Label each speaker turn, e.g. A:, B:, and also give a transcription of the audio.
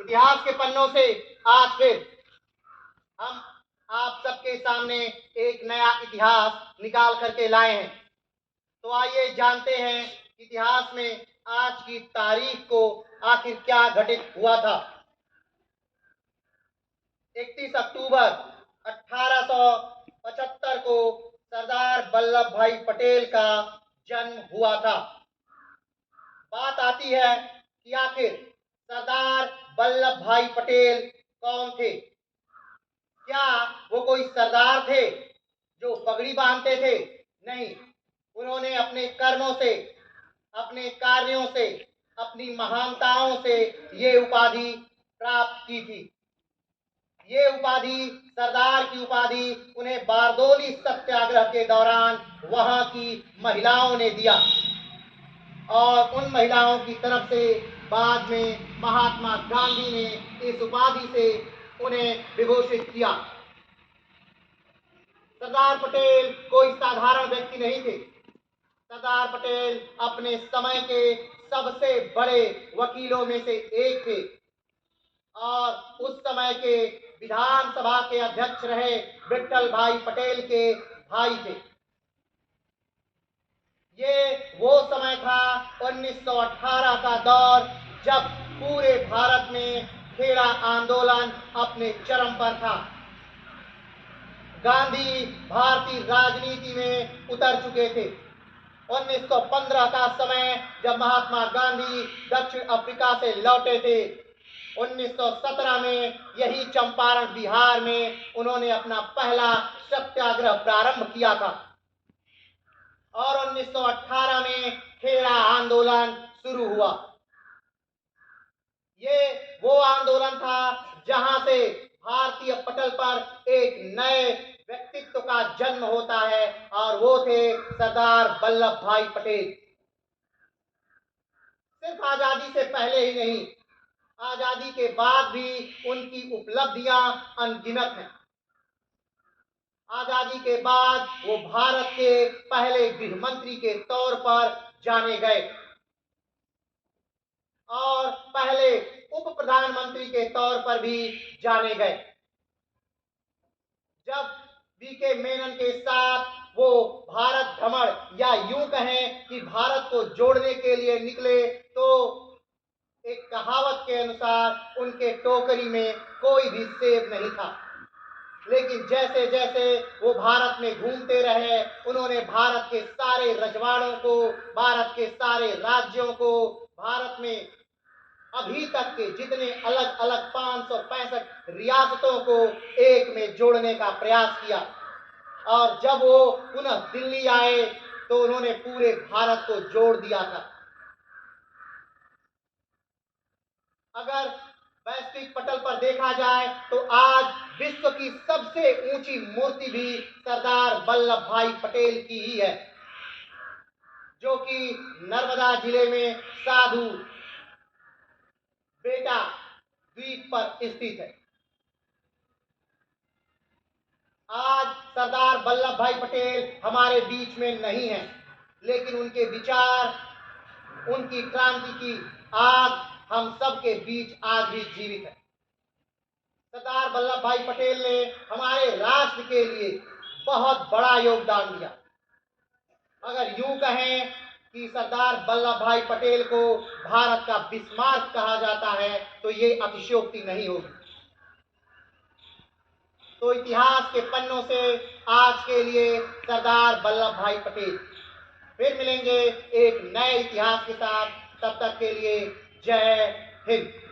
A: इतिहास के पन्नों से आज फिर हम आप सबके सामने एक नया इतिहास निकाल करके लाए हैं। तो आइए जानते हैं इतिहास में आज की तारीख को आखिर क्या घटित हुआ था। 31 अक्टूबर 1875 को सरदार वल्लभ भाई पटेल का जन्म हुआ था। बात आती है कि आखिर सरदार वल्लभ भाई पटेल कौन थे? क्या वो कोई सरदार थे जो पगड़ी बांधते थे? नहीं, उन्होंने अपने कर्मों से, अपने कार्यों से, अपनी महानताओं से ये उपाधि प्राप्त की थी। ये उपाधि, सरदार की उपाधि, उन्हें बारदोली सत्याग्रह के दौरान वहां की महिलाओं ने दिया और उन महिलाओं की तरफ से बाद में महात्मा गांधी ने इस उपाधि से उन्हें विभूषित किया। सरदार पटेल कोई साधारण व्यक्ति नहीं थे। सरदार पटेल अपने समय के सबसे बड़े वकीलों में से एक थे और उस समय के विधानसभा के अध्यक्ष रहे विट्ठल भाई पटेल के भाई थे। ये वो समय था 1918 का दौर, जब पूरे भारत में खेड़ा आंदोलन अपने चरम पर था। गांधी भारतीय राजनीति में उतर चुके थे। 1915 का समय, जब महात्मा गांधी दक्षिण अफ्रीका से लौटे थे। 1917 में यही चंपारण बिहार में उन्होंने अपना पहला सत्याग्रह प्रारंभ किया था और 1918 में खेड़ा आंदोलन शुरू हुआ। ये वो आंदोलन था जहां से भारतीय पटल पर एक नए व्यक्तित्व का जन्म होता है और वो थे सरदार वल्लभ भाई पटेल। सिर्फ आजादी से पहले ही नहीं, आजादी के बाद भी उनकी उपलब्धियां अनगिनत हैं। आजादी के बाद वो भारत के पहले गृह मंत्री के तौर पर जाने गए और पहले उप प्रधानमंत्री के तौर पर भी जाने गए। जब वीके मेनन के साथ वो भारत भ्रमण या यूं कहें कि भारत को जोड़ने के लिए निकले, तो एक कहावत के अनुसार उनके टोकरी में कोई भी सेब नहीं था। लेकिन जैसे जैसे वो भारत में घूमते रहे, उन्होंने भारत के सारे रजवाड़ों को, भारत के सारे राज्यों को, भारत में अभी तक के जितने अलग अलग 565 रियासतों को एक में जोड़ने का प्रयास किया। और जब वो पुनः दिल्ली आए तो उन्होंने पूरे भारत को जोड़ दिया था। अगर वैश्विक पटल पर देखा जाए तो आज विश्व की सबसे ऊंची मूर्ति भी सरदार वल्लभ भाई पटेल की ही है, जो कि नर्मदा जिले में साधु बेटा द्वीप पर स्थित है। आज सरदार वल्लभ भाई पटेल हमारे बीच में नहीं है, लेकिन उनके विचार, उनकी क्रांति की आग हम सबके बीच आज भी जीवित है। सरदार वल्लभ भाई पटेल ने हमारे राष्ट्र के लिए बहुत बड़ा योगदान दिया। अगर यूं कहें कि सरदार वल्लभ भाई पटेल को भारत का बिस्मार्क कहा जाता है तो ये अतिशयोक्ति नहीं होगी। तो इतिहास के पन्नों से आज के लिए सरदार वल्लभ भाई पटेल। फिर मिलेंगे एक नए इतिहास के साथ, तब तक के लिए जय हिंद।